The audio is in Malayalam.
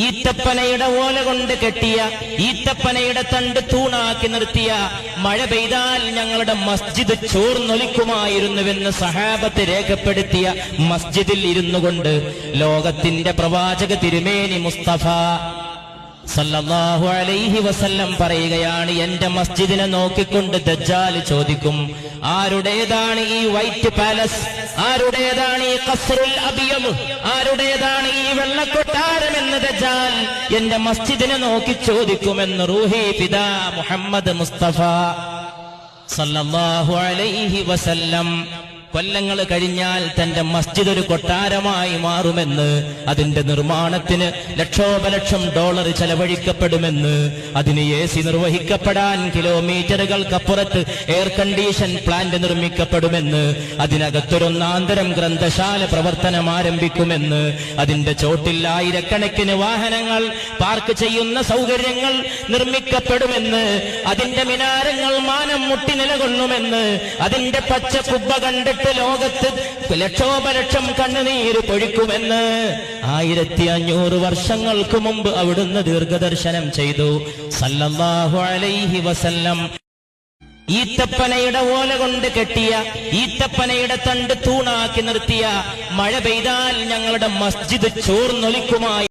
ഈത്തപ്പനയുടെ ഓല കൊണ്ട് കെട്ടിയ, ഈത്തപ്പനയുടെ തണ്ട് തൂണാക്കി നിർത്തിയ മഴ പെയ്താൽ ഞങ്ങളുടെ മസ്ജിദ് ചോർന്നൊലിക്കുമായിരുന്നുവെന്ന് സഹാബത്ത് രേഖപ്പെടുത്തിയ മസ്ജിദിൽ ഇരുന്നു കൊണ്ട് ലോകത്തിന്റെ പ്രവാചക തിരുമേനി മുസ്തഫ സല്ലല്ലാഹു അലൈഹി വസല്ലം പറയുകയാണ്, എന്റെ മസ്ജിദിനെ നോക്കിക്കൊണ്ട് ദജ്ജാൽ ചോദിക്കും, ആരുടേതാണ് ഈ വൈറ്റ് പാലസ്, ആരുടേതാണ് ഈ ഖസ്റുൽ അബിയത്, ആരുടേതാണ് ഈ വെള്ളക്കൊട്ടാരം എന്ന് ദജ്ജാൽ എന്റെ മസ്ജിദിനെ നോക്കി ചോദിക്കുമെന്ന് റൂഹി പിതാ മുഹമ്മദ് മുസ്തഫ സല്ലല്ലാഹു അലൈഹി വസല്ലം. കൊല്ലങ്ങൾ കഴിഞ്ഞാൽ തന്റെ മസ്ജിദ് ഒരു കൊട്ടാരമായി മാറുമെന്ന്, അതിന്റെ നിർമ്മാണത്തിന് ലക്ഷോപലക്ഷം ഡോളർ ചെലവഴിക്കപ്പെടുമെന്ന്, അതിന് AC നിർവഹിക്കപ്പെടാൻ കിലോമീറ്ററുകൾക്കപ്പുറത്ത് എയർ കണ്ടീഷൻ പ്ലാന്റ് നിർമ്മിക്കപ്പെടുമെന്ന്, അതിനകത്തൊരൊന്നാന്തരം ഗ്രന്ഥശാല പ്രവർത്തനം ആരംഭിക്കുമെന്ന്, അതിന്റെ ചോട്ടിൽ ആയിരക്കണക്കിന് വാഹനങ്ങൾ പാർക്ക് ചെയ്യുന്ന സൗകര്യങ്ങൾ നിർമ്മിക്കപ്പെടുമെന്ന്, അതിന്റെ മിനാരങ്ങൾ മാനം മുട്ടി നിലകൊള്ളുമെന്ന്, അതിന്റെ പച്ച കുബ്ബ കണ്ടിട്ട് ലോകത്ത് ലക്ഷോപലക്ഷം കണ്ണുനീര് പൊഴിക്കുമെന്ന് 1500 വർഷങ്ങൾക്ക് മുമ്പ് അവിടുന്ന് ദീർഘദർശനം ചെയ്തു സല്ലല്ലാഹു അലൈഹി വസല്ലം. ഈത്തപ്പനയുടെ ഓല കൊണ്ട് കെട്ടിയ, ഈത്തപ്പനയുടെ തണ്ട് തൂണാക്കി നിർത്തിയ മഴ പെയ്താൽ ഞങ്ങളുടെ മസ്ജിദ് ചോർന്നൊലിക്കുമായി